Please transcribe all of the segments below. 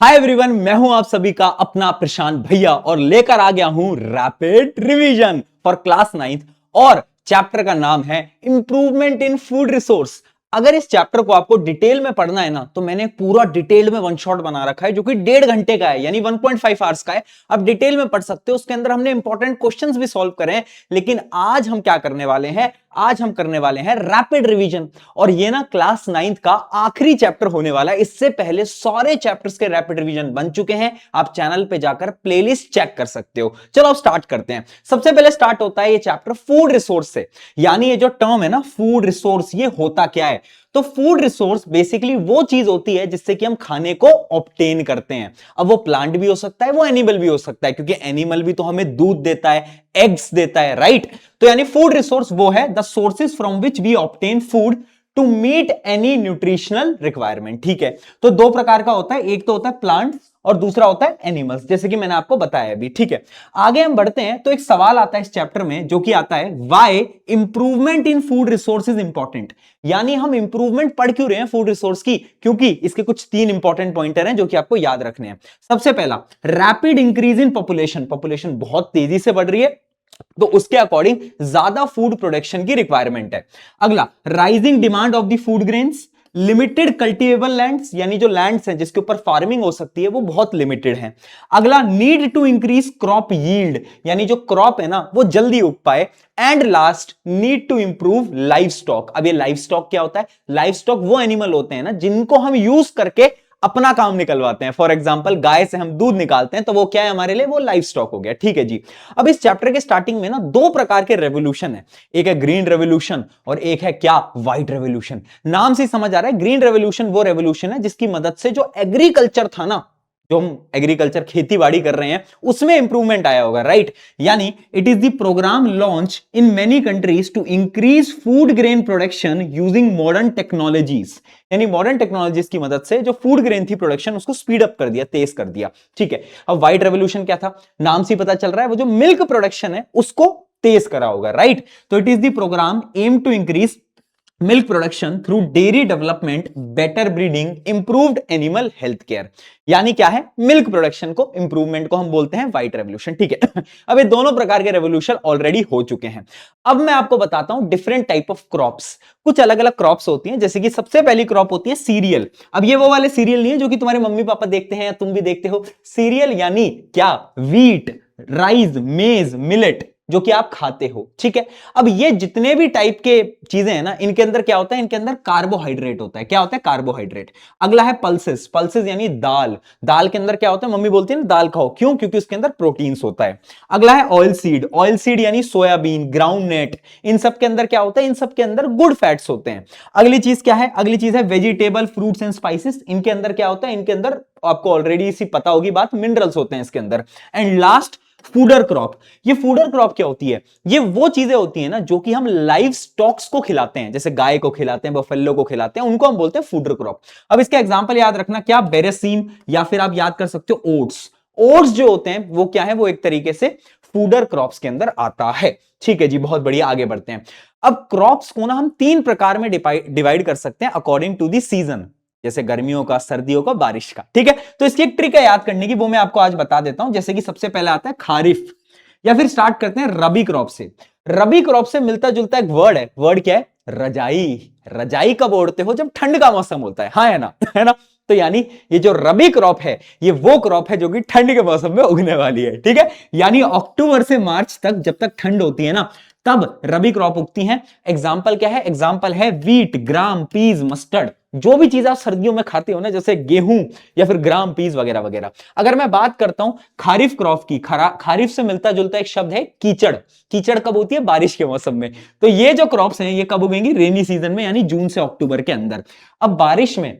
Hi everyone, मैं हूं आप सभी का अपना प्रशांत भैया और लेकर आ गया हूं rapid revision for class 9th। और चैप्टर का नाम है इंप्रूवमेंट इन फूड रिसोर्स। अगर इस चैप्टर को आपको डिटेल में पढ़ना है ना, तो मैंने पूरा डिटेल में वन शॉट बना रखा है जो कि 1.5 घंटे का है, यानी 1.5 आवर्स का है। आप डिटेल में पढ़ सकते हो, उसके अंदर हमने इंपॉर्टेंट क्वेश्चंस भी सॉल्व करे हैं। लेकिन आज हम क्या करने वाले हैं, आज हम करने वाले हैं रैपिड रिवीजन। और ये ना क्लास 9th का आखिरी चैप्टर होने वाला है। इससे पहले सारे चैप्टर्स के रैपिड रिवीजन बन चुके हैं, आप चैनल पे जाकर प्लेलिस्ट चेक कर सकते हो। चलो अब स्टार्ट करते हैं। सबसे पहले स्टार्ट होता है ये चैप्टर फूड रिसोर्स से। यानी ये जो टर्म है ना फूड रिसोर्स, ये होता क्या है? तो फूड रिसोर्स बेसिकली वो चीज होती है जिससे कि हम खाने को ऑब्टेन करते हैं। अब वो प्लांट भी हो सकता है, वो एनिमल भी हो सकता है, क्योंकि एनिमल भी तो हमें दूध देता है, एग्स देता है, राइट? तो यानी फूड रिसोर्स वो है the sources from which we obtain food to meet any nutritional requirement. ठीक है, तो दो प्रकार का होता है, एक तो होता है प्लांट्स और दूसरा होता है एनिमल्स, जैसे कि मैंने आपको बताया अभी। ठीक है, आगे हम बढ़ते हैं तो एक सवाल आता है इस चैप्टर में, जो कि आता है why improvement in food resource is important. यानी हम इंप्रूवमेंट पढ़ क्यों रहे हैं फूड रिसोर्स की? क्योंकि इसके कुछ 3 इंपॉर्टेंट पॉइंटर हैं जो कि आपको याद रखने हैं। सबसे पहला, rapid increase in population. Population बहुत तेजी से बढ़ रही है, तो उसके अकॉर्डिंग ज्यादा फूड प्रोडक्शन की रिक्वायरमेंट है। अगला, rising demand of the food grains. Limited cultivable lands, यानी जो लैंड्स हैं जिसके ऊपर फार्मिंग हो सकती है वो बहुत लिमिटेड है। अगला, need to increase crop yield, यानी जो क्रॉप है ना वो जल्दी उग पाए। And last, need to improve life stock. अब ये लाइफ स्टॉक क्या होता है? लाइफ स्टॉक वो एनिमल होते हैं ना जिनको हम यूज करके अपना काम निकलवाते हैं। फॉर एग्जाम्पल, गाय से हम दूध निकालते हैं, तो वो क्या है हमारे लिए? वो लाइफ स्टॉक हो गया। ठीक है जी। अब इस चैप्टर के स्टार्टिंग में ना 2 प्रकार के रेवोल्यूशन है, एक है ग्रीन रेवोल्यूशन और एक है क्या? White revolution. नाम से समझ आ रहा है, ग्रीन रेवोल्यूशन वो रेवोल्यूशन है जिसकी मदद से जो एग्रीकल्चर था ना, जो हम एग्रीकल्चर खेती बाड़ी कर रहे हैं उसमें इंप्रूवमेंट आया होगा, राइट? यानी it is the program launch in many countries to increase food grain production using modern technologies. यानी मॉडर्न टेक्नोलॉजीज की मदद से जो फूड ग्रेन थी प्रोडक्शन, उसको स्पीड अप कर दिया, तेज कर दिया। ठीक है, अब व्हाइट रेवोल्यूशन क्या था? नाम से पता चल रहा है, वो जो मिल्क प्रोडक्शन है उसको तेज करा होगा, राइट? तो it is the program aim to increase milk production through dairy development, better breeding, improved animal health care. यानी क्या है? मिल्क प्रोडक्शन को, इंप्रूवमेंट को हम बोलते हैं व्हाइट रेवोल्यूशन। ठीक है, अब ये दोनों प्रकार के रेवोल्यूशन ऑलरेडी हो चुके हैं। अब मैं आपको बताता हूं डिफरेंट टाइप ऑफ क्रॉप्स। कुछ अलग अलग क्रॉप्स होती हैं, जैसे कि सबसे पहली क्रॉप होती है सीरियल। अब ये वो वाले सीरियल नहीं है जो कि तुम्हारे मम्मी पापा देखते हैं या तुम भी देखते हो। सीरियल यानी क्या? व्हीट, राइस, मेज, मिलेट, जो कि आप खाते हो। ठीक है, अब ये जितने भी टाइप के चीजें हैं ना, इनके अंदर क्या होता है? इनके अंदर कार्बोहाइड्रेट होता है। क्या होता है? कार्बोहाइड्रेट। अगला है पल्सेस। पल्सेस यानी दाल। दाल के अंदर क्या होता है? मम्मी बोलती है ना दाल खाओ, क्यों? क्योंकि उसके अंदर प्रोटीन्स होता है। अगला है ऑयल सीड। ऑयल सीड यानी सोयाबीन, ग्राउंड नेट। इन सब के अंदर क्या होता है? इन सब के अंदर गुड फैट्स होते हैं। अगली चीज क्या है? अगली चीज है वेजिटेबल, फ्रूट्स एंड स्पाइसेस। इनके अंदर क्या होता है? इनके अंदर आपको ऑलरेडी इसी पता होगी बात, मिनरल्स होते हैं इसके अंदर। And last, fodder crop. ये फूडर क्रॉप क्या होती है? ये वो चीजें होती हैं ना जो कि हम लाइव स्टॉक्स को खिलाते हैं, जैसे गाय को खिलाते हैं, बफेलो को खिलाते हैं, उनको हम बोलते हैं फूडर क्रॉप। अब इसका एग्जांपल याद रखना, क्या? बेरेसीम, या फिर आप याद कर सकते हो ओट्स। ओट्स जो होते हैं वो क्या है? वो एक तरीके से फूडर क्रॉप्स के अंदर आता है। ठीक है जी, बहुत बढ़िया, आगे बढ़ते हैं। अब क्रॉप्स को ना हम 3 प्रकार में डिवाइड कर सकते हैं अकॉर्डिंग टू द सीजन, जैसे गर्मियों का, सर्दियों का, बारिश का। ठीक है, तो इसकी एक ट्रिक है याद करने की, वो मैं आपको आज बता देता हूं। जैसे कि सबसे पहले आता है खारिफ, या फिर स्टार्ट करते हैं रबी क्रॉप से। रबी क्रॉप से मिलता जुलता एक वर्ड है, वर्ड क्या है? रजाई। रजाई कब ओढ़ते हो? जब ठंड का मौसम होता है, हाँ है ना? है ना? तो यानी ये जो रबी क्रॉप है, ये वो क्रॉप है जो कि ठंड के मौसम में उगने वाली है। ठीक है, यानी अक्टूबर से मार्च तक, जब तक ठंड होती है ना, तब रबी क्रॉप उगती हैं। एग्जाम्पल क्या है? एग्जाम्पल है वीट, ग्राम, पीज, मस्टर्ड। जो भी चीज आप सर्दियों में खाते हो ना, जैसे गेहूं या फिर ग्राम, पीज वगैरह वगैरह। अगर मैं बात करता हूं खारिफ क्रॉप की, खारिफ से मिलता जुलता एक शब्द है कीचड़। कीचड़ कब होती है? बारिश के मौसम में। तो ये जो क्रॉप्स हैं ये कब उगेंगी? रेनी सीजन में, यानी जून से अक्टूबर के अंदर। अब बारिश में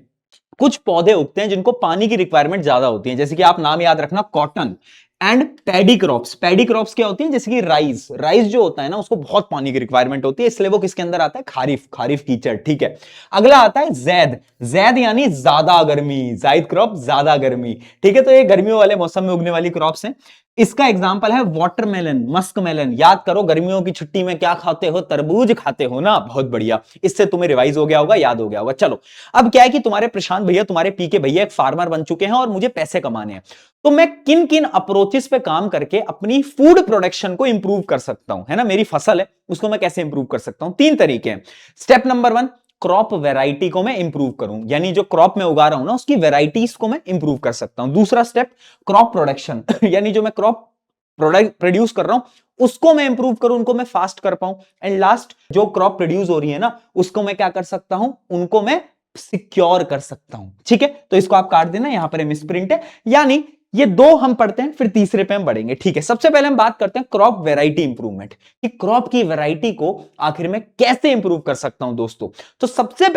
कुछ पौधे उगते हैं जिनको पानी की रिक्वायरमेंट ज्यादा होती है, जैसे कि आप नाम याद रखना, cotton and paddy crops. Paddy crops क्या होती हैं? जैसे कि राइस। राइस जो होता है ना, उसको बहुत पानी की रिक्वायरमेंट होती है, इसलिए वो किसके अंदर आता है? खारिफ। खारिफ कीचड़। ठीक है, अगला आता है जैद। जैद यानी ज्यादा गर्मी, जायद क्रॉप, ज्यादा गर्मी। ठीक है, तो ये गर्मियों वाले मौसम में उगने वाली क्रॉप्स हैं। इसका एग्जाम्पल है वाटरमेलन, मस्कमेलन। याद करो गर्मियों की छुट्टी में क्या खाते हो, तरबूज खाते हो ना, बहुत बढ़िया, इससे तुम्हें रिवाइज हो गया होगा, याद हो गया होगा। चलो अब क्या है कि तुम्हारे प्रशांत भैया, तुम्हारे पीके भैया एक फार्मर बन चुके हैं और मुझे पैसे कमाने हैं, तो मैं किन किन अप्रोचेस पे काम करके अपनी फूड प्रोडक्शन को इंप्रूव कर सकता हूं, है ना, मेरी फसल है उसको मैं कैसे इंप्रूव कर सकता हूं। तीन तरीके हैं। स्टेप नंबर 1, क्रॉप वैरायटी को मैं इंप्रूव करूं, यानी जो क्रॉप में उगा रहा हूं ना उसकी वैरायटीज को मैं इंप्रूव कर सकता हूं। दूसरा स्टेप, क्रॉप प्रोडक्शन यानी जो मैं क्रॉप प्रोडक्ट प्रोड्यूस कर रहा हूं उसको मैं इंप्रूव करूं, उनको मैं फास्ट कर पाऊं। एंड लास्ट, जो क्रॉप प्रोड्यूस हो रही है ना उसको मैं क्या कर सकता हूं, उनको मैं सिक्योर कर सकता हूं। ठीक है, तो इसको आप काट देना, यहां पर मिस प्रिंट है, यानी ये दो हम पढ़ते हैं, फिर तीसरे पे हम बढ़ेंगे। ठीक है, सबसे पहले हम बात करते हैं क्रॉप वैरायटी इंप्रूवमेंट, कि क्रॉप की वैरायटी को आखिर में कैसे इंप्रूव कर सकता हूं दोस्तों। तो सबसे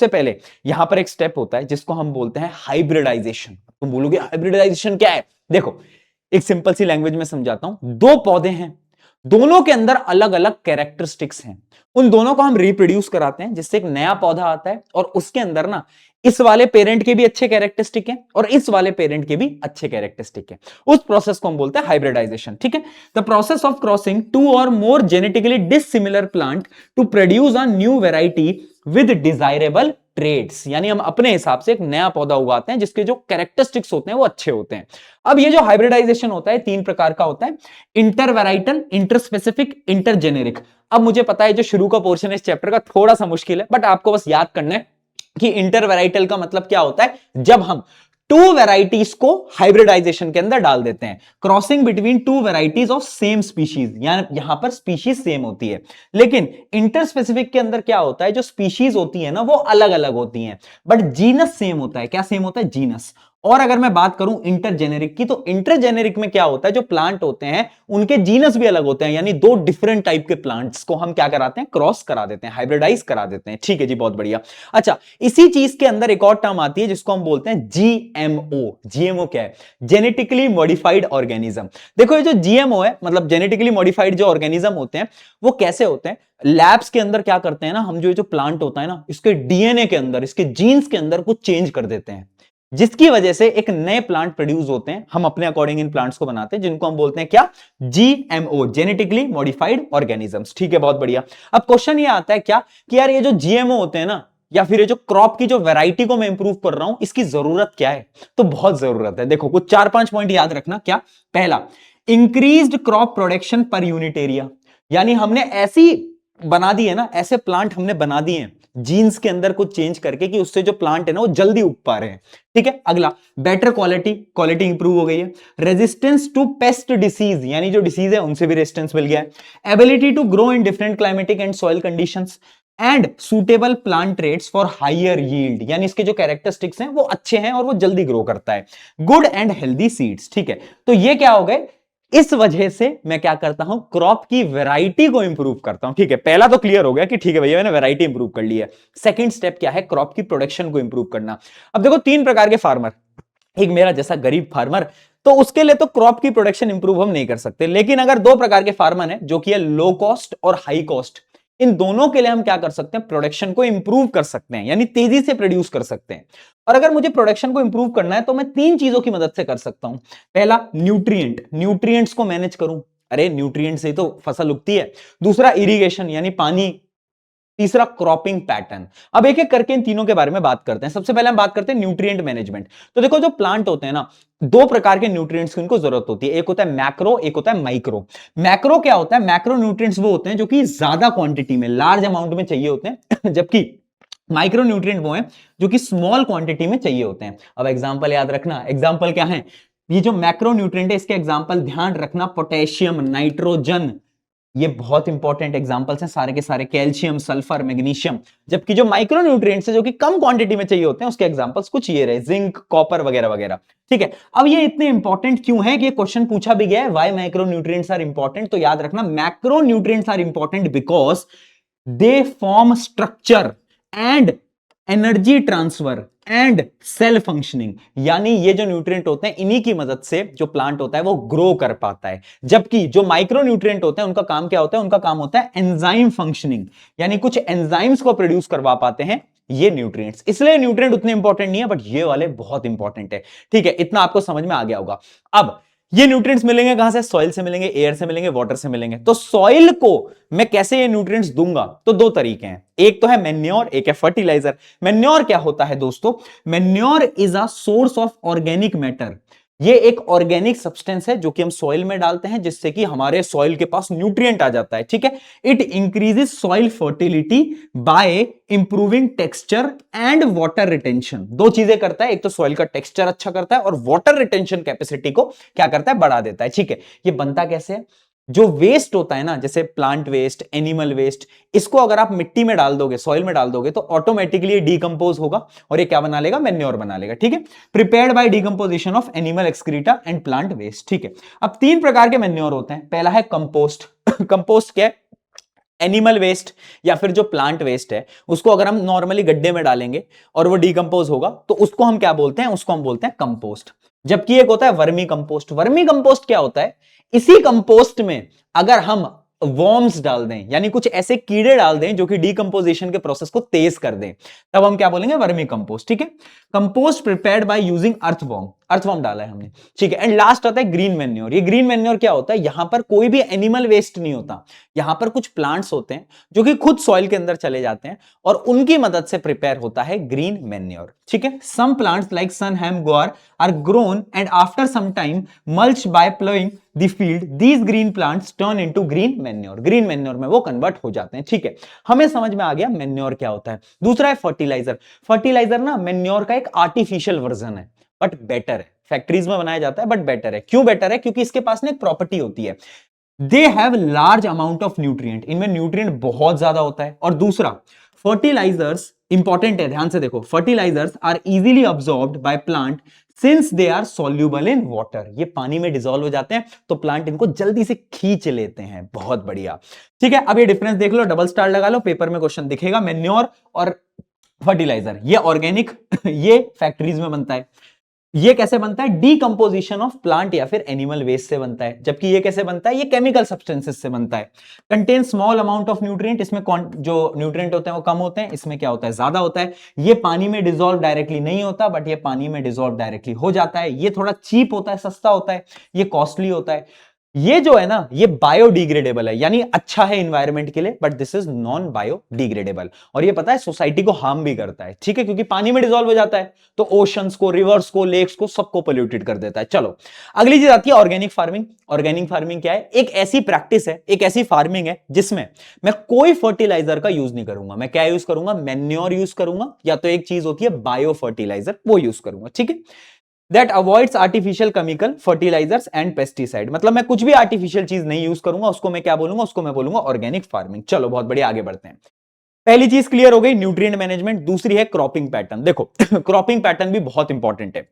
पहले यहां पर एक स्टेप होता है जिसको हम बोलते हैं हाइब्रिडाइजेशन। तुम बोलोगे हाइब्रिडाइजेशन क्या है, देखो एक सिंपल सी लैंग्वेज में समझाता हूं। दो पौधे हैं, दोनों के अंदर अलग अलग कैरेक्टरिस्टिक्स हैं, उन दोनों को हम रिप्रोड्यूस कराते हैं जिससे एक नया पौधा आता है, और उसके अंदर ना इस वाले पेरेंट के भी अच्छे कैरेक्टरिस्टिक हैं और इस वाले पेरेंट के भी अच्छे कैरेक्टरिस्टिक हैं। उस प्रोसेस को हम बोलते हैं हाइब्रिडाइजेशन। ठीक है, the process of crossing two और more genetically dissimilar plant to produce a new variety with desirable traits, यानी हम अपने हिसाब से एक नया पौधा उगाते हैं जिसके जो कैरेक्टरिस्टिक्स होते हैं वो अच्छे होते हैं। अब ये जो हाइब्रिडाइजेशन होता है तीन प्रकार का होता है, इंटरवेराइटल, इंटरस्पेसिफिक, इंटरजेनेरिक। अब मुझे पता है जो शुरू का पोर्शन है इस चैप्टर का थोड़ा सा मुश्किल है, बट आपको बस याद करना है कि इंटरवेराइटल का मतलब क्या होता है, जब हम टू वेराइटीज को हाइब्रिडाइजेशन के अंदर डाल देते हैं, crossing between two varieties of same species, यहां पर स्पीशीज सेम होती है, लेकिन इंटरस्पेसिफिक के अंदर क्या होता है, जो स्पीशीज होती है ना वो अलग अलग होती हैं, बट जीनस सेम होता है। क्या सेम होता है, जीनस। और अगर मैं बात करूं इंटरजेनेरिक की, तो इंटरजेनेरिक में क्या होता है, जो प्लांट होते हैं उनके जीनस भी अलग होते हैं, यानी दो डिफरेंट टाइप के प्लांट्स को हम क्या कराते हैं, क्रॉस करा देते हैं, हाइब्रिडाइज करा देते हैं। ठीक है जी, बहुत बढ़िया। अच्छा, इसी चीज के अंदर एक और टर्म आती है जिसको हम बोलते हैं जीएमओ। जीएमओ क्या है, जेनेटिकली मॉडिफाइड ऑर्गेनिज्म। देखो ये जो जीएमओ है, मतलब जेनेटिकली मॉडिफाइड जो ऑर्गेनिज्म होते हैं वो कैसे होते हैं, लैब्स के अंदर क्या करते हैं ना, हम जो प्लांट होता है ना इसके डीएनए के अंदर, इसके जीन्स के अंदर कुछ चेंज कर देते हैं, जिसकी वजह से एक नए प्लांट प्रोड्यूस होते हैं। हम अपने अकॉर्डिंग इन प्लांट्स को बनाते हैं जिनको हम बोलते हैं क्या, जीएमओ, जेनेटिकली मॉडिफाइड ऑर्गेनिजम्स। ठीक है, बहुत बढ़िया। अब क्वेश्चन ये आता है क्या कि यार ये जो जीएमओ होते हैं ना, या फिर ये जो क्रॉप की जो वैरायटी को मैं इंप्रूव कर रहा हूं इसकी जरूरत क्या है, तो बहुत जरूरत है। देखो कुछ 4-5 पॉइंट याद रखना। क्या, पहला, increased crop production per unit area, यानी हमने ऐसी बना दी है ना, ऐसे प्लांट हमने बना दिए हैं जीन्स के अंदर कुछ चेंज करके कि उससे जो प्लांट है ना वो जल्दी उग पा रहे हैं। ठीक है, अगला, बेटर क्वालिटी इंप्रूव हो गई है। रेजिस्टेंस टू पेस्ट डिसीज, यानी जो डिसीज है उनसे भी रेजिस्टेंस मिल गया है। Ability to grow in different climatic and soil conditions and suitable plant traits for higher yield, यानी इसके जो कैरेक्टरिस्टिक्स हैं वो अच्छे हैं और वो जल्दी ग्रो करता है। Good and healthy seeds. ठीक है, तो ये क्या हो गए, इस वजह से मैं क्या करता हूं, क्रॉप की वैरायटी को इंप्रूव करता हूं। ठीक है, पहला तो क्लियर हो गया कि ठीक है भैया मैंने वैरायटी इंप्रूव कर ली है। सेकंड स्टेप क्या है, क्रॉप की प्रोडक्शन को इंप्रूव करना। अब देखो तीन प्रकार के फार्मर, एक मेरा जैसा गरीब फार्मर, तो उसके लिए तो क्रॉप की प्रोडक्शन इंप्रूव हम नहीं कर सकते, लेकिन अगर दो प्रकार के फार्मर हैं जो कि है लो कॉस्ट और हाई कॉस्ट, इन दोनों के लिए हम क्या कर सकते हैं, प्रोडक्शन को इंप्रूव कर सकते हैं, यानी तेजी से प्रोड्यूस कर सकते हैं। और अगर मुझे प्रोडक्शन को इंप्रूव करना है तो मैं तीन चीजों की मदद से कर सकता हूं। पहला, न्यूट्रिएंट्स को मैनेज करूं, अरे न्यूट्रिएंट से ही तो फसल उगती है। दूसरा, इरिगेशन यानी पानी। तीसरा, क्रॉपिंग पैटर्न। अब एक एक करके इन तीनों के बारे में बात करते हैं। सबसे पहले हम बात करते हैं न्यूट्रिएंट मैनेजमेंट। तो देखो जो प्लांट होते हैं ना, दो प्रकार के न्यूट्रिएंट्स की उनको जरूरत होती है, एक होता है मैक्रो, एक होता है माइक्रो। मैक्रो क्या होता है, मैक्रो न्यूट्रिएंट्स वो होते हैं जो कि ज्यादा क्वांटिटी में, लार्ज अमाउंट में चाहिए होते हैं जबकि माइक्रो न्यूट्रिएंट वो हैं जो कि स्मॉल क्वांटिटी में चाहिए होते हैं। अब एग्जांपल याद रखना, एग्जांपल क्या है, ये जो मैक्रो न्यूट्रिएंट है इसके एग्जांपल ध्यान रखना, पोटेशियम, नाइट्रोजन, ये बहुत इंपॉर्टेंट एग्जांपल्स हैं सारे के सारे, कैल्शियम, सल्फर, मैग्नीशियम। जबकि जो माइक्रो न्यूट्रिएंट्स है जो कि कम क्वांटिटी में चाहिए होते हैं उसके एग्जांपल्स कुछ ये रहे, जिंक, कॉपर वगैरह वगैरह। ठीक है, अब ये इतने इंपॉर्टेंट क्यों है कि क्वेश्चन पूछा भी गया है, why micro nutrients are important. तो याद रखना, macro nutrients are important because they form structure and energy transfer and cell functioning, यानी ये जो न्यूट्रिएंट होते हैं इन्हीं की मदद से जो प्लांट होता है वो ग्रो कर पाता है। जबकि जो माइक्रो न्यूट्रिएंट होते हैं उनका काम क्या होता है, उनका काम होता है एंजाइम फंक्शनिंग, यानी कुछ एंजाइम्स को प्रोड्यूस करवा पाते हैं ये न्यूट्रिएंट्स। इसलिए न्यूट्रिएंट उतने इंपॉर्टेंट नहीं है, बट ये वाले बहुत इंपॉर्टेंट है। ठीक है, इतना आपको समझ में आ गया होगा। अब ये न्यूट्रिएंट्स मिलेंगे कहां से? सॉइल से मिलेंगे, एयर से मिलेंगे, वाटर से मिलेंगे। तो सॉइल को मैं कैसे ये न्यूट्रिएंट्स दूंगा? तो दो तरीके हैं, एक तो है मेन्योर, एक है फर्टिलाइजर। मेन्योर क्या होता है दोस्तों? Manure is a source of organic matter. ये एक ऑर्गेनिक सब्सटेंस है जो कि हम सॉइल में डालते हैं, जिससे कि हमारे सॉइल के पास न्यूट्रिएंट आ जाता है, ठीक है। It increases soil fertility by improving texture and water retention. दो चीजें करता है, एक तो सॉइल का टेक्सचर अच्छा करता है और वाटर रिटेंशन कैपेसिटी को क्या करता है? बढ़ा देता है, ठीक है। ये बनता कैसे है? जो वेस्ट होता है ना, जैसे प्लांट वेस्ट, एनिमल वेस्ट, इसको अगर आप मिट्टी में डाल दोगे, सॉइल में डाल दोगे, तो ऑटोमेटिकली डीकंपोज होगा और ये क्या बना लेगा? मेन्योर बना लेगा, ठीक है। Prepared by decomposition of animal excreta and plant waste, ठीक है। अब तीन प्रकार के मेन्योर होते हैं। पहला है कंपोस्ट। कंपोस्ट क्या है? एनिमल वेस्ट या फिर जो प्लांट वेस्ट है, उसको अगर हम नॉर्मली गड्ढे में डालेंगे और वो डीकंपोज होगा, तो उसको हम क्या बोलते हैं? उसको हम बोलते हैं कंपोस्ट। जबकि एक होता है वर्मी कंपोस्ट। वर्मी कंपोस्ट क्या होता है? इसी कंपोस्ट में अगर हम वर्म्स डाल दें, यानी कुछ ऐसे कीड़े डाल दें जो कि डीकंपोजिशन के प्रोसेस को तेज कर दें, तब हम क्या बोलेंगे? वर्मी कंपोस्ट, ठीक है। Compost prepared by using earthworm. Earthworm डाला है हमने, ठीक है। एंड लास्ट आता है ग्रीन मेन्योर। ये ग्रीन मेन्योर क्या होता है? यहां पर कोई भी एनिमल वेस्ट नहीं होता, यहां पर कुछ प्लांट्स होते हैं जो कि खुद सॉइल के अंदर चले जाते हैं और उनकी मदद से प्रिपेयर होता है ग्रीन मेन्योर, ठीक है। Some plants like sunn hemp guar are grown and after some time mulch by ploughing the field, these green plants turn into green manure. Green manure में वो कन्वर्ट हो जाते हैं, ठीक है। हमें समझ में आ गया मेन्योर क्या होता है। दूसरा है फर्टिलाइजर। फर्टिलाइजर ना मेन्योर का एक आर्टिफिशियल वर्जन है, बट बेटर है। फैक्ट्रीज में बनाया जाता है बट बेटर है। क्यों बेटर है? क्योंकि इसके पास ना एक प्रॉपर्टी होती है, they have large amount of nutrient. इनमें न्यूट्रिएंट बहुत ज्यादा होता है। और दूसरा, फर्टिलाइजर्स इंपॉर्टेंट है, ध्यान से देखो, fertilisers are easily absorbed by plant since they are soluble in water. ये पानी में डिसॉल्व हो जाते हैं तो प्लांट इनको जल्दी से खींच लेते हैं। बहुत बढ़िया, ठीक है। अब ये डिफरेंस देख लो, डबल स्टार लगा लो, पेपर में क्वेश्चन दिखेगा। मेन्योर और फर्टिलाइजर, ये ऑर्गेनिक, ये फैक्ट्रीज में बनता है। ये कैसे बनता है? डीकंपोजिशन ऑफ प्लांट या फिर एनिमल वेस्ट से बनता है। जबकि ये कैसे बनता है? ये केमिकल सब्सटेंसेस से बनता है। Contain small amount of nutrient. इसमें जो न्यूट्रिएंट होते हैं वो कम होते हैं, इसमें क्या होता है? ज्यादा होता है। ये पानी में डिसॉल्व डायरेक्टली नहीं होता, बट ये पानी में डिसॉल्व डायरेक्टली हो जाता है। ये थोड़ा चीप होता है, सस्ता होता है, ये कॉस्टली होता है। ये जो है ना, ये बायोडिग्रेडेबल है, यानी अच्छा है इन्वायरमेंट के लिए, but this is non biodegradable. और ये पता है सोसाइटी को हार्म भी करता है, ठीक है, क्योंकि पानी में डिसॉल्व हो जाता है तो ओशंस को, रिवर्स को, लेक्स को, सबको पोल्यूटेड कर देता है। चलो अगली चीज आती है ऑर्गेनिक फार्मिंग। ऑर्गेनिक फार्मिंग क्या है? एक ऐसी प्रैक्टिस है, एक ऐसी फार्मिंग है जिसमें मैं कोई फर्टिलाइजर का यूज नहीं करूंगा। मैं क्या यूज करूंगा? मेन्योर यूज करूंगा, या तो एक चीज होती है बायो फर्टिलाइजर, वो यूज करूंगा, ठीक है। That avoids artificial chemical fertilisers and pesticide. मतलब मैं कुछ भी आर्टिफिशियल चीज नहीं यूज करूंगा, उसको मैं क्या बोलूंगा? उसको मैं बोलूंगा ऑर्गेनिक फार्मिंग। चलो बहुत बढ़िया, आगे बढ़ते हैं। पहली चीज क्लियर हो गई, न्यूट्रिएंट मैनेजमेंट। दूसरी है क्रॉपिंग पैटर्न। देखो क्रॉपिंग पैटर्न भी बहुत इंपॉर्टेंट है।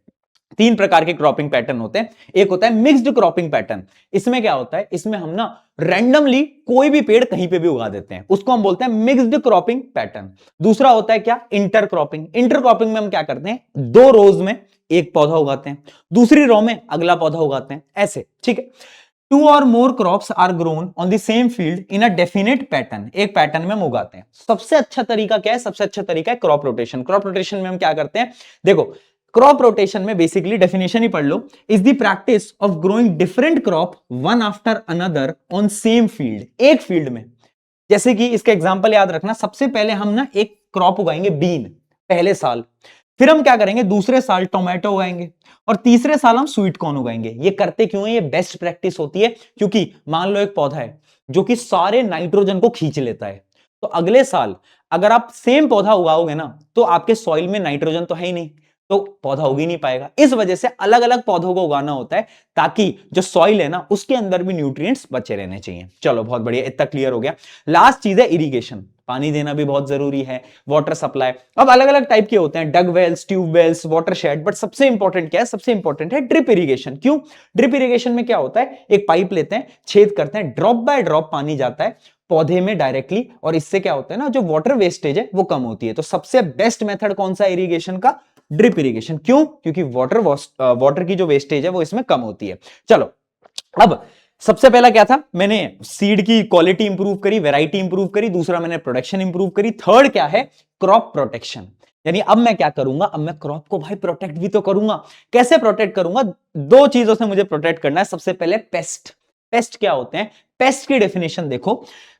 तीन प्रकार के क्रॉपिंग पैटर्न होते हैं। एक होता है मिक्स्ड क्रॉपिंग पैटर्न। इसमें क्या होता है? इसमें हम ना रैंडमली कोई भी पेड़ कहीं पे भी उगा देते हैं, उसको हम बोलते हैं मिक्स्ड क्रॉपिंग पैटर्न। दूसरा होता है क्या? Inter cropping. इंटर क्रॉपिंग में हम क्या करते हैं? दो रोज में एक पौधा उगाते हैं, दूसरी रो में अगला पौधा उगाते हैं, ऐसे, ठीक है। टू और more crops are grown on the same field in a definite pattern. एक पैटर्न में हम उगाते हैं। सबसे अच्छा तरीका क्या है? सबसे अच्छा तरीका है क्रॉप रोटेशन। क्रॉप रोटेशन में हम क्या करते हैं? देखो, क्रॉप रोटेशन में बेसिकली डेफिनेशन ही पढ़ लो, is the practice of growing different crop one after another on same field. एक फील्ड में, जैसे कि इसका एग्जांपल याद रखना, सबसे पहले हम ना एक क्रॉप उगाएंगे बीन पहले साल, फिर हम क्या करेंगे? दूसरे साल टोमेटो उगाएंगे और तीसरे साल हम स्वीट कॉर्न उगाएंगे। ये करते क्यों है? ये बेस्ट प्रैक्टिस होती है, क्योंकि मान लो एक पौधा है जो कि सारे नाइट्रोजन को खींच लेता है, तो अगले साल अगर आप सेम पौधा उगाओगे ना, तो आपके सॉइल में नाइट्रोजन तो है ही नहीं, तो पौधा उग ही नहीं पाएगा। इस वजह से अलग अलग पौधों को उगाना होता है, ताकि जो सॉइल है ना, उसके अंदर भी न्यूट्रिएंट्स बचे रहने चाहिए। चलो बहुत बढ़िया, इतना क्लियर हो गया। लास्ट चीज है इरिगेशन। पानी देना भी बहुत जरूरी है, वाटर सप्लाई। अब अलग अलग टाइप के होते हैं, dug wells, tube wells, watershed, but सबसे इंपॉर्टेंट क्या है? सबसे इंपॉर्टेंट है ड्रिप इरिगेशन। क्यों? ड्रिप इरिगेशन में क्या होता है? एक पाइप लेते हैं, छेद करते हैं, ड्रॉप बाय ड्रॉप पानी जाता है पौधे में डायरेक्टली, और इससे क्या होता है ना, जो वाटर वेस्टेज है वो कम होती है। तो सबसे बेस्ट मेथड कौन सा इरिगेशन का? Drip irrigation. क्यों? क्योंकि वाटर की जो वेस्टेज है वो इसमें कम होती है। चलो अब सबसे पहला क्या था? मैंने सीड की क्वालिटी इंप्रूव करी, वैरायटी इंप्रूव करी। दूसरा मैंने प्रोडक्शन इंप्रूव करी। थर्ड क्या है? Crop protection. यानी अब मैं क्या करूंगा, अब मैं क्रॉप को भाई प्रोटेक्ट भी तो करूंगा। कैसे प्रोटेक्ट करूंगा? दो चीजों से मुझे प्रोटेक्ट करना है। सबसे पहले पेस्ट। पेस्ट क्या होते हैं? पेस्ट की डेफिनेशन देखो,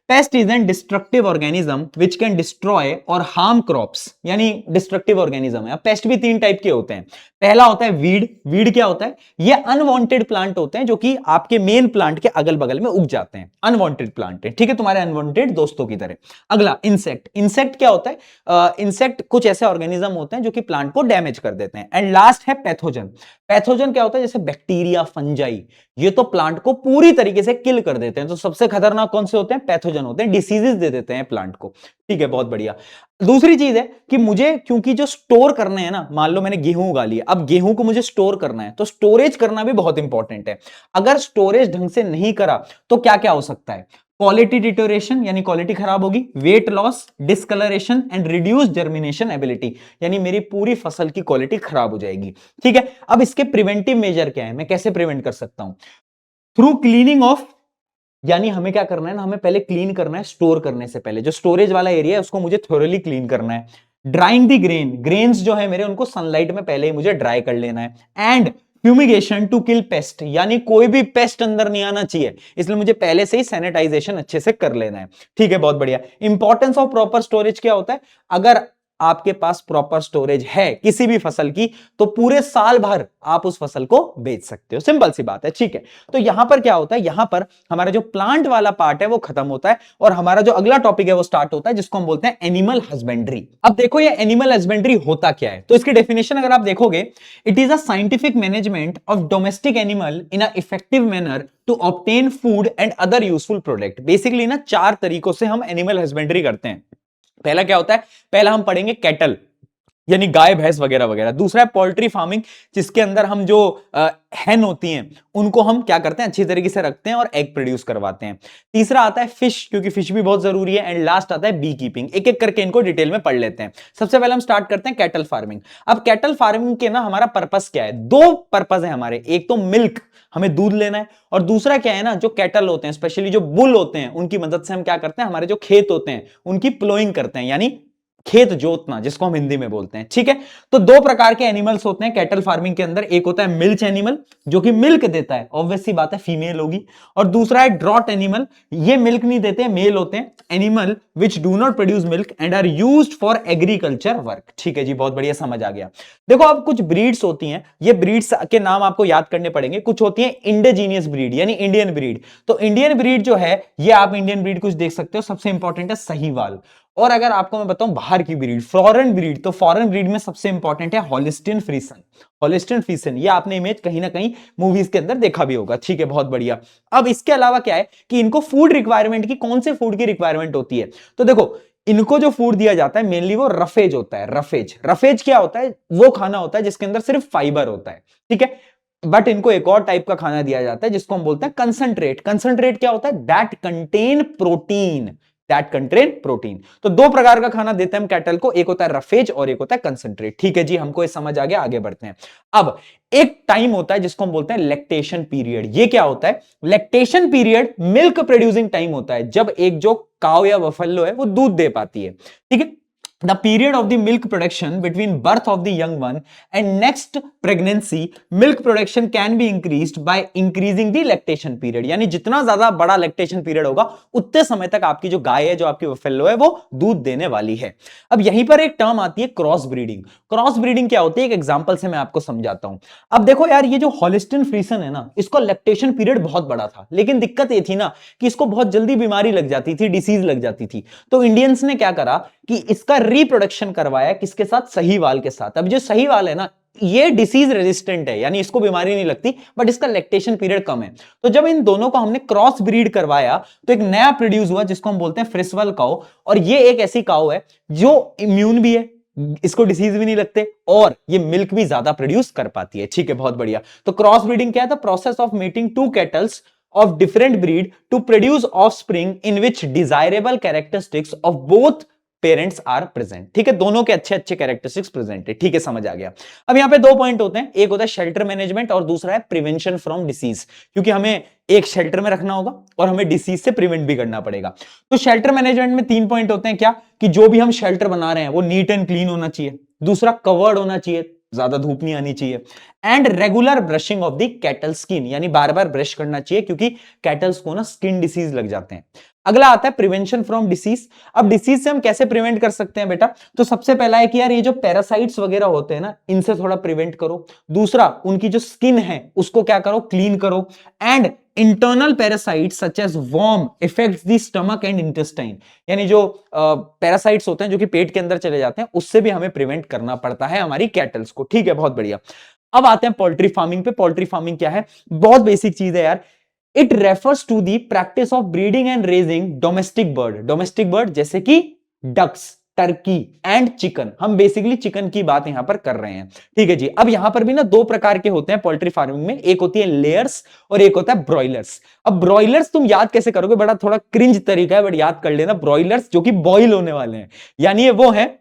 paste is an destructive organism which can destroy और हार्म क्रॉप्स, यानी डिस्ट्रक्टिव ऑर्गेनिज्म है। पेस्ट भी तीन टाइप के होते हैं। पहला होता है वीड। वीड क्या होता है? ये अनवांटेड प्लांट होते हैं जो कि आपके मेन प्लांट के अगल बगल में उग जाते हैं, अनवांटेड प्लांट है, ठीक है, तुम्हारे अनवांटेड दोस्तों की तरह। अगला इंसेक्ट। इंसेक्ट क्या होता है? इंसेक्ट कुछ ऐसे ऑर्गेनिज्म होते हैं जो कि प्लांट को डैमेज कर देते हैं। एंड लास्ट है पैथोजन। पैथोजन क्या होता है? जैसे बैक्टीरिया, फंजाई, ये तो प्लांट को पूरी तरीके से किल कर देते हैं। तो सबसे खतरनाक कौन से होते हैं? पैथोजन होते हैं, डिसीजेस दे देते हैं प्लांट को। ठीक है, बहुत बढ़िया। दूसरी चीज है कि मुझे, क्योंकि जो स्टोर करने हैं ना, मान लो मैंने गेहूं उगा लिया, अब गेहूं को मुझे स्टोर करना है, तो स्टोरेज करना भी बहुत इंपॉर्टेंट है। अगर स्टोरेज ढंग से नहीं करा तो क्या क्या हो सकता है? क्वालिटी डिटोरेशन, यानी क्वालिटी खराब होगी, weight loss, discolouration and reduce germination ability, यानी मेरी पूरी फसल की क्वालिटी खराब हो जाएगी। ठीक है, अब इसके प्रिवेंटिव मेजर क्या है? मैं कैसे प्रिवेंट कर सकता हूं? थ्रू क्लीनिंग ऑफ, यानी हमें क्या करना है ना, हमें पहले क्लीन करना है स्टोर करने से पहले। जो स्टोरेज वाला एरिया है उसको मुझे थोरली क्लीन करना है। ड्राइंग दी ग्रेन, ग्रेन्स जो है मेरे, उनको सनलाइट में पहले ही मुझे ड्राई कर लेना है। And fumigation to kill pest, यानी कोई भी पेस्ट अंदर नहीं आना चाहिए, इसलिए मुझे पहले से ही सैनिटाइजेशन अच्छे से कर लेना है। ठीक है, बहुत बढ़िया। इंपॉर्टेंस ऑफ प्रॉपर स्टोरेज क्या होता है? अगर आपके पास प्रॉपर स्टोरेज है किसी भी फसल की, तो पूरे साल भर आप उस फसल को बेच सकते हो। सिंपल सी बात है। ठीक है, तो यहां पर क्या होता है? यहां पर हमारा जो प्लांट वाला पार्ट है वो खत्म होता है और हमारा जो अगला टॉपिक है वो स्टार्ट होता है, जिसको हम बोलते हैं एनिमल हस्बेंड्री। अब देखो ये एनिमल हस्बेंड्री होता क्या है, तो इसकी डेफिनेशन अगर आप देखोगे, it is a scientific management of domestic animal in a effective manner to obtain food and other useful product. Basically ना चार तरीकों से हम एनिमल हस्बेंड्री करते हैं। पहला क्या होता है? पहला हम पढ़ेंगे कैटल, यानी गाय भैंस वगैरह वगैरह। दूसरा है पोल्ट्री फार्मिंग, जिसके अंदर हम जो हैन होती हैं उनको हम क्या करते हैं? अच्छी तरीके से रखते हैं और एग प्रोड्यूस करवाते हैं। तीसरा आता है फिश, क्योंकि फिश भी बहुत जरूरी है। एंड लास्ट आता है बी कीपिंग। एक एक करके इनको डिटेल में पढ़ लेते हैं। सबसे पहले हम स्टार्ट करते हैं कैटल फार्मिंग। अब कैटल फार्मिंग के ना हमारा पर्पस क्या है? दो पर्पस है हमारे। एक तो मिल्क, हमें दूध लेना है, और दूसरा क्या है ना, जो कैटल होते हैं, स्पेशली जो बुल होते हैं, उनकी मदद से हम क्या करते हैं? हमारे जो खेत होते हैं उनकी प्लोइंग करते हैं, यानी खेत जोतना, जिसको हम हिंदी में बोलते हैं। ठीक है, तो दो प्रकार के एनिमल्स होते हैं कैटल फार्मिंग के अंदर। एक होता है मिल्च एनिमल, जो कि मिल्क देता है, ऑब्वियस सी बात है फीमेल होगी। और दूसरा है ड्रॉट एनिमल, ये मिल्क नहीं देते, मेल होते हैं। Animal which do not produce milk and are used for agriculture work. ठीक है जी, बहुत बढ़िया, समझ आ गया। देखो अब कुछ ब्रीड्स होती हैं, ये ब्रीड्स के नाम आपको याद करने पड़ेंगे। कुछ होती है इंडिजीनियस ब्रीड, यानी इंडियन ब्रीड। तो इंडियन ब्रीड जो है, ये आप इंडियन ब्रीड कुछ देख सकते हो। सबसे इंपॉर्टेंट है सहीवाल। और अगर आपको मैं बताऊं बाहर की ब्रीड, फॉरेन ब्रीड, तो फॉरेन ब्रीड में सबसे इंपॉर्टेंट है हॉलिस्टीन फ्रीसन। हॉलिस्टीन फ्रीसन, ये आपने इमेज कहीं ना कहीं मूवीज के अंदर देखा भी होगा। ठीक है, बहुत बढ़िया। अब इसके अलावा क्या है कि इनको फूड रिक्वायरमेंट की, कौन से फूड की रिक्वायरमेंट होती है? तो देखो, इनको जो फूड दिया जाता है मेनली वो रफेज होता है। रफेज, रफेज क्या होता है? वो खाना होता है जिसके अंदर सिर्फ फाइबर होता है। ठीक है, बट इनको एक और टाइप का खाना दिया जाता है जिसको हम बोलते हैं कंसंट्रेट। कंसंट्रेट क्या होता है? That contain protein, that contain protein. तो दो प्रकार का खाना देते हैं हम कैटल को, एक होता है रफेज और एक होता है कंसंट्रेट। ठीक है जी, हमको ये समझ आ गया, आगे बढ़ते हैं। अब एक टाइम होता है जिसको हम बोलते हैं लैक्टेशन पीरियड। ये क्या होता है? Lactation period milk producing time होता है, जब एक जो काऊ या बफेलो है वो दूध दे पाती है। ठीक है, the period of the milk production between birth of the young one and next pregnancy, milk production can be increased by increasing the lactation period। यानी जितना ज्यादा बड़ा lactation period होगा, उतने समय तक आपकी जो गाय है, जो आपकी बफेलो है, वो दूध देने वाली है। अब यहीं पर एक टर्म आती है क्रॉस ब्रीडिंग। क्रॉस ब्रीडिंग क्या होती है? एक एग्जांपल से मैं आपको समझाता हूं। अब देखो यार, ये जो हॉलिस्टीन फ्रीसन है ना, इसको लैक्टेशन पीरियड बहुत बड़ा था, लेकिन दिक्कत ये थी ना कि इसको बहुत जल्दी बीमारी लग जाती थी, डिसीज लग जाती थी। तो इंडियंस ने क्या करा कि इसका रिप्रोडक्शन करवाया, किसके साथ? सहीवाल के साथ। अब जो सहीवाल है ना, ये डिसीज रेजिस्टेंट है, यानी इसको बीमारी नहीं लगती, बट इसका लैक्टेशन पीरियड कम है। तो जब इन दोनों को हमने क्रॉस ब्रीड करवाया, तो एक नया प्रोड्यूस हुआ जिसको हम बोलते हैं फ्रिसवल काऊ। और ये एक ऐसी काऊ है जो इम्यून भी है, इसको डिसीज भी नहीं लगते, और ये मिल्क भी ज्यादा प्रोड्यूस कर पाती है। ठीक है, बहुत बढ़िया। तो क्रॉस ब्रीडिंग क्या है? The process of mating two cattles of different breed to produce offspring in which desirable characteristics of both parents are present. ठीक है, दोनों के अच्छे अच्छे कैरेक्टरिस्टिक्स प्रेजेंट है। ठीक है, समझ आ गया। अब यहां पे दो पॉइंट होते हैं, एक होता है शेल्टर मैनेजमेंट और दूसरा है प्रिवेंशन फ्रॉम डिसीज, क्योंकि हमें एक शेल्टर में रखना होगा और हमें डिसीज से प्रिवेंट भी करना पड़ेगा। तो शेल्टर मैनेजमेंट में 3 पॉइंट होते हैं, क्या कि जो भी हम शेल्टर बना रहे हैं वो नीट एंड क्लीन होना चाहिए, दूसरा कवर्ड होना चाहिए, ज्यादा धूप नहीं आनी चाहिए, and regular brushing of the cattle skin, यानी बार बार ब्रश करना चाहिए क्योंकि कैटल्स को ना स्किन डिसीज लग जाते हैं। अगला आता है प्रिवेंशन फ्रॉम डिसीज। अब डिसीज से हम कैसे प्रिवेंट कर सकते हैं बेटा, तो सबसे पहला है कि यार ये जो पैरासाइट्स वगैरह होते हैं ना, इनसे थोड़ा प्रिवेंट करो। दूसरा, उनकी जो स्किन है उसको क्या करो, क्लीन करो। And internal parasites such as worm effects the stomach and intestine, यानी जो पैरासाइट्स होते हैं जो कि पेट के अंदर चले जाते हैं, उससे भी हमें प्रिवेंट करना पड़ता है हमारी कैटल्स को। ठीक है, बहुत बढ़िया। अब आते हैं पोल्ट्री फार्मिंग पे। पोल्ट्री फार्मिंग क्या है, बहुत बेसिक चीज है यार। It refers to the practice of breeding and raising domestic bird. Domestic bird जैसे कि डक्स, टर्की एंड चिकन। हम बेसिकली चिकन की बात यहां पर कर रहे हैं। ठीक है जी। अब यहां पर भी ना दो प्रकार के होते हैं पोल्ट्री फार्मिंग में, एक होती है लेयर्स और एक होता है ब्रॉयलर्स। अब ब्रॉयलर्स तुम याद कैसे करोगे, बड़ा थोड़ा क्रिंज तरीका है बट याद कर लेना। ब्रॉयलर्स जो कि बॉयल होने वाले हैं, यानी ये वो है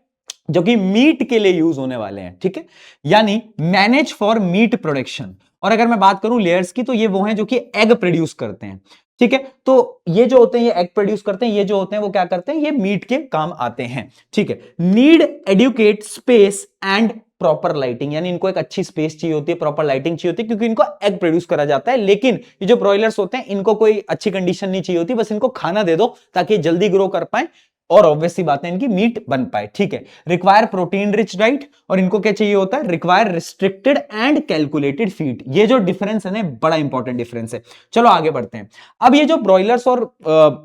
जो कि मीट के लिए यूज होने वाले हैं। ठीक है, यानी मैनेज फॉर मीट प्रोडक्शन। और अगर मैं बात करूं लेयर्स की, तो ये वो हैं जो कि एग प्रोड्यूस करते हैं। ठीक है, तो ये जो होते हैं ये एग प्रोड्यूस करते हैं, ये जो होते हैं वो क्या करते हैं, ये मीट के काम आते हैं। ठीक है, need adequate space and proper lighting, यानी इनको एक अच्छी स्पेस चाहिए होती है, प्रॉपर लाइटिंग चाहिए होती है, क्योंकि इनको एग प्रोड्यूस करा जाता है। लेकिन ये जो ब्रॉयलर्स होते हैं इनको कोई अच्छी कंडीशन नहीं चाहिए होती, बस इनको खाना दे दो ताकि जल्दी ग्रो कर पाए और ऑब्वियसली बात है इनकी मीट बन पाए। ठीक है, रिक्वायर प्रोटीन रिच डाइट, और इनको क्या चाहिए होता है, require restricted and calculated feed. ये जो डिफरेंस है ना, बड़ा इंपॉर्टेंट डिफरेंस है। चलो आगे बढ़ते हैं। अब ये जो ब्रॉयलर्स और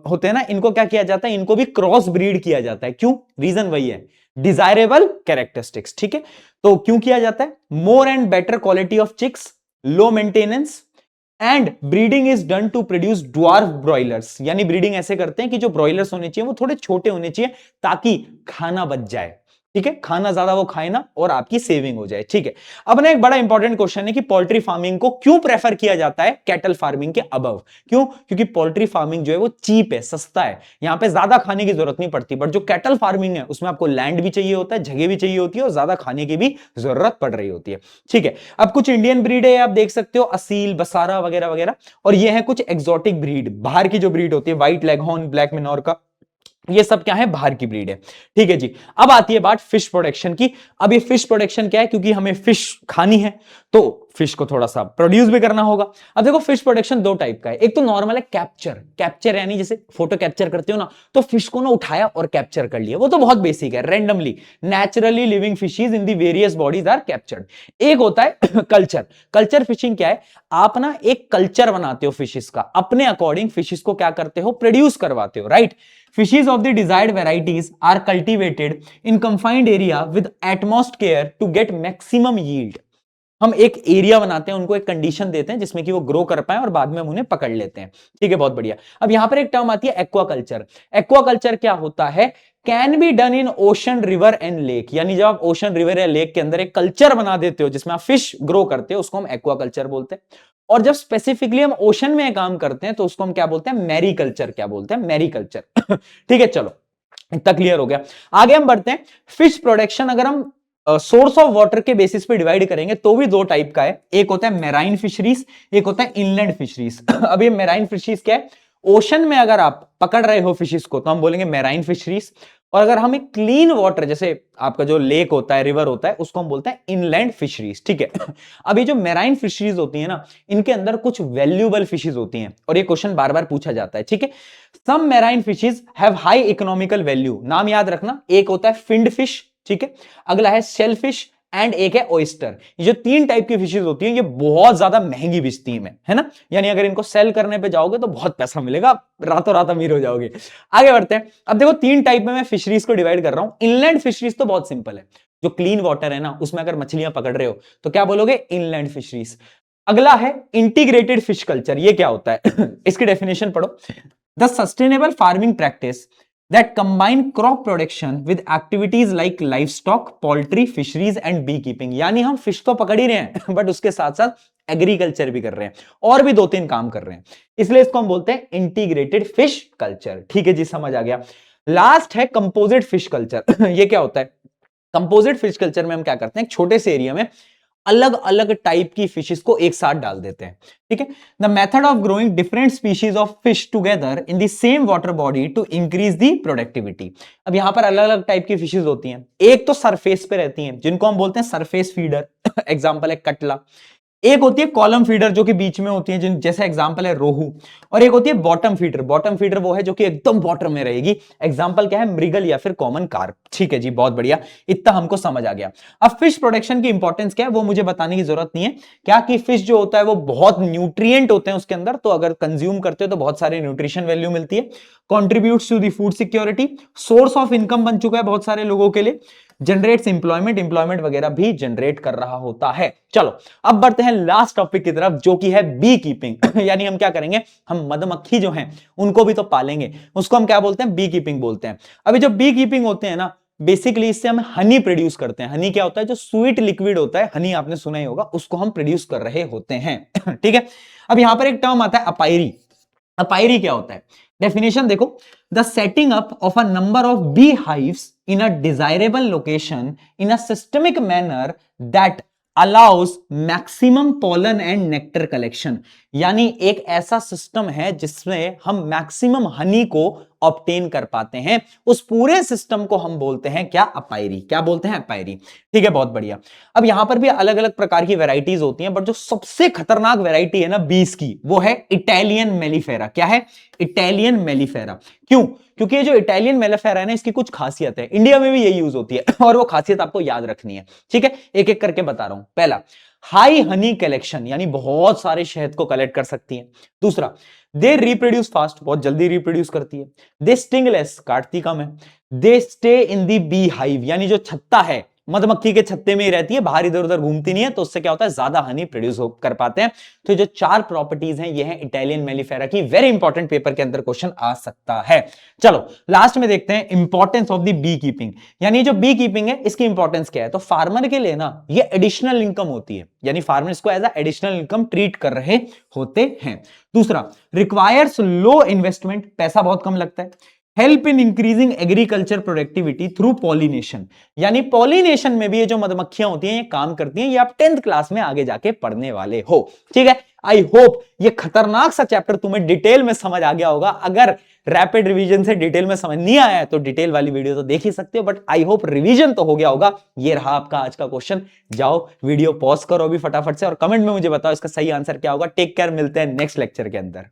होते हैं ना, इनको क्या किया जाता है, इनको भी क्रॉस ब्रीड किया जाता है। क्यों, रीजन वही है, डिजायरेबल कैरेक्टरिस्टिक्स। ठीक है, तो क्यों किया जाता है, more and better quality of chicks, low maintenance, and breeding is done to produce dwarf broilers, यानी ब्रीडिंग ऐसे करते हैं कि जो ब्रॉयलर्स होने चाहिए वो थोड़े छोटे होने चाहिए ताकि खाना बच जाए। ठीक है, खाना ज्यादा वो खाए ना और आपकी सेविंग हो जाए। ठीक है, अब ना एक बड़ा इंपॉर्टेंट क्वेश्चन है कि पोल्ट्री फार्मिंग को क्यों प्रेफर किया जाता है कैटल फार्मिंग के अबव। क्यों, क्योंकि पोल्ट्री फार्मिंग जो है वो चीप है, सस्ता है, यहां पे ज्यादा खाने की जरूरत नहीं पड़ती। बट जो कैटल फार्मिंग है उसमें आपको लैंड भी चाहिए होता है, जगह भी चाहिए होती है और ज्यादा खाने की भी जरूरत पड़ रही होती है। ठीक है, अब कुछ इंडियन ब्रीड है, आप देख सकते हो, असील, बसारा वगैरह वगैरह, और ये है कुछ एक्सोटिक ब्रीड, बाहर की जो ब्रीड होती है, व्हाइट लेगहॉर्न, ब्लैक मिनोरका, ये सब क्या है, बाहर की ब्रीड है। ठीक है जी। अब आती है बात फिश प्रोडक्शन की। अब ये फिश प्रोडक्शन क्या है, क्योंकि हमें फिश खानी है तो फिश को थोड़ा सा प्रोड्यूस भी करना होगा। अब देखो फिश प्रोडक्शन दो टाइप का है, एक तो नॉर्मल है कैप्चर। कैप्चर यानी जैसे फोटो कैप्चर करते हो ना, तो फिश को ना उठाया और कैप्चर कर लिया, वो तो बहुत बेसिक है, randomly naturally living fishes in the various bodies are captured. एक होता है कल्चर। कल्चर फिशिंग क्या है, आप ना एक कल्चर बनाते हो फिशेस का, अपने अकॉर्डिंग फिशेस को क्या करते हो, प्रोड्यूस करवाते हो, right. Fishes of the desired varieties are cultivated in confined area with utmost care to get maximum yield. हम एक एरिया बनाते हैं, उनको एक कंडीशन देते हैं जिसमें कि वो ग्रो कर पाए और बाद में हम उन्हें पकड़ लेते हैं। ठीक है, बहुत बढ़िया। अब यहां पर एक टर्म आती है एक्वाकल्चर। एक्वाकल्चर क्या होता है, can be done in ocean, river and lake, यानी जब आप ओशन, रिवर या लेक के अंदर एक कल्चर बना देते हो जिसमें आप फिश ग्रो करते हो, उसको हम एक्वाकल्चर बोलते हैं। और जब स्पेसिफिकली हम ओशन में काम करते हैं तो उसको हम क्या बोलते हैं, मैरीकल्चर। क्या बोलते हैं, मैरीकल्चर। ठीक है, चलो इतना क्लियर हो गया। आगे हम बढ़ते हैं। फिश प्रोडक्शन अगर हम सोर्स ऑफ वाटर के बेसिस पे डिवाइड करेंगे तो भी दो टाइप का है, एक होता है मैराइन फिशरीज, एक होता है इनलैंड फिशरीज। अब ये मैराइन फिशरीज क्या है, ओशन में अगर आप पकड़ रहे हो फिशेस को तो हम बोलेंगे मैराइन फिशरीज, और अगर हम एक क्लीन वाटर जैसे आपका जो लेक होता है, रिवर होता है, उसको हम बोलते हैं इनलैंड फिशरीज। ठीक है, अब ये जो मैराइन फिशरीज होती है ना, इनके अंदर कुछ वैल्यूएबल फिशेस होती हैं और ये क्वेश्चन बार बार पूछा जाता है। ठीक है, some marine fishes have high economical value. नाम याद रखना, एक होता है फिन्ड फिश, ठीक है, अगला है शेल फिश एंड एक है ओयस्टर। ये जो तीन टाइप की फिशेज होती हैं ये बहुत ज्यादा महंगी बिकती है ना, यानी अगर इनको सेल करने पे जाओगे तो बहुत पैसा मिलेगा, रातों रात अमीर हो जाओगे। आगे बढ़ते हैं। अब देखो तीन टाइप में मैं फिशरीज को डिवाइड कर रहा हूं। इनलैंड फिशरीज तो बहुत सिंपल है, जो क्लीन वाटर है ना उसमें अगर मछलियां पकड़ रहे हो तो क्या बोलोगे, इनलैंड फिशरीज। अगला है इंटीग्रेटेड फिश कल्चर। ये क्या होता है इसकी डेफिनेशन पढ़ो, the sustainable farming practice that combine crop production with activities like livestock, poultry, fisheries and beekeeping। यानी हम फिश तो पकड़ ही रहे हैं बट उसके साथ साथ एग्रीकल्चर भी कर रहे हैं और भी दो तीन काम कर रहे हैं, इसलिए इसको हम बोलते हैं इंटीग्रेटेड फिश कल्चर। ठीक है जी, समझ आ गया। लास्ट है कंपोजिट फिश कल्चर। ये क्या होता है? कंपोजिट फिश कल्चर में हम क्या करते हैं, एक छोटे से एरिया में अलग अलग टाइप की फिशेस को एक साथ डाल देते हैं, ठीक है। The method of growing different species of fish together in the same water body to increase the productivity. अब यहां पर अलग अलग टाइप की फिशेस होती हैं। एक तो सरफेस पे रहती हैं जिनको हम बोलते हैं सरफेस फीडर, एग्जांपल है कटला। एक होती है कॉलम फीडर जो कि बीच में होती है, जिन जैसे एग्जांपल है रोहू। और एक होती है बॉटम फीडर। बॉटम फीडर वो है जो कि एकदम बॉटम में रहेगी, एग्जांपल क्या है, मृगल या फिर कॉमन कार्प। ठीक है जी, बहुत बढ़िया, इतना हमको समझ आ गया। अब फिश प्रोडक्शन की इंपॉर्टेंस क्या है वो मुझे बताने की जरूरत नहीं है। क्या कि फिश जो होता है वो बहुत न्यूट्रिएंट होते हैं उसके अंदर, तो अगर कंज्यूम करते हो तो बहुत सारे न्यूट्रिशन वैल्यू मिलती है। Contributes to the food security, source of income बन चुका है बहुत सारे लोगों के लिए, जनरेट्स एम्प्लॉयमेंट वगैरह भी जनरेट कर रहा होता है। चलो अब बढ़ते हैं लास्ट टॉपिक की तरफ जो कि है बी कीपिंग। यानी हम क्या करेंगे, हम मधुमक्खी जो हैं उनको भी तो पालेंगे, उसको हम क्या बोलते हैं, बी कीपिंग बोलते हैं। अभी जो बी कीपिंग होते हैं ना, बेसिकली इससे हम हनी प्रोड्यूस करते हैं। हनी क्या होता है, जो स्वीट लिक्विड होता है, हनी आपने सुना ही होगा, उसको हम प्रोड्यूस कर रहे होते हैं। ठीक है। अब यहां पर एक टर्म आता है अपायरी। अपायरी क्या होता है, डेफिनेशन देखो, the setting up of a number of bee hives in a desirable location in a systemic manner that allows maximum pollen and nectar collection। यानी एक ऐसा सिस्टम है जिसमें हम मैक्सिमम हनी को ऑब्टेन कर पाते हैं, उस पूरे सिस्टम को हम बोलते हैं क्या, अपायरी। क्या बोलते हैं, अपायरी। ठीक है, बहुत बढ़िया। अब यहां पर भी अलग अलग प्रकार की वैरायटीज होती हैं, बट जो सबसे खतरनाक वैरायटी है ना बीस की, वो है इटालियन मेलिफेरा। क्या है, इटालियन मेलिफेरा। क्यों? क्योंकि ये जो इटालियन मेलिफेरा है ना, इसकी कुछ खासियत है, इंडिया में भी यही यूज होती है और वो खासियत आपको याद रखनी है। ठीक है, एक एक करके बता रहा हूं। पहला, हाई हनी कलेक्शन, यानी बहुत सारे शहद को कलेक्ट कर सकती है। दूसरा, दे रिप्रोड्यूस फास्ट, बहुत जल्दी रिप्रोड्यूस करती है। दे स्टिंगलेस, काटती कम है। They stay in the bee hive, यानी जो छत्ता है मधुमक्खी के छत्ते में ही रहती है, बाहर इधर उधर घूमती नहीं है, तो उससे क्या होता है, ज्यादा हनी प्रोड्यूस कर पाते हैं। तो जो चार प्रॉपर्टीज हैं ये है इटालियन मेलिफेरा की। वेरी इंपॉर्टेंट, पेपर के अंदर क्वेश्चन आ सकता है। चलो लास्ट में देखते हैं importance of the beekeeping. यानी जो बी कीपिंग है इसकी इंपॉर्टेंस क्या है, तो फार्मर के लिए ना ये एडिशनल इनकम होती है, यानी फार्मर इसको एज एडिशनल इनकम ट्रीट कर रहे होते हैं। दूसरा, रिक्वायर्स लो इन्वेस्टमेंट, पैसा बहुत कम लगता है। Help in increasing agriculture productivity through pollination, यानी पॉलिनेशन में भी ये जो मधुमक्खियां होती हैं ये काम करती हैं। ये आप 10th क्लास में आगे जाके पढ़ने वाले हो। ठीक है, आई होप ये खतरनाक सा चैप्टर तुम्हें डिटेल में समझ आ गया होगा। अगर रैपिड रिवीजन से डिटेल में समझ नहीं आया है तो डिटेल वाली वीडियो तो देख ही सकते हो, बट आई होप रिवीजन तो हो गया होगा। ये रहा आपका आज का क्वेश्चन। जाओ वीडियो पॉज करो अभी फटाफट से और कमेंट में मुझे बताओ इसका सही आंसर क्या होगा। टेक केयर, मिलते हैं नेक्स्ट लेक्चर के अंदर।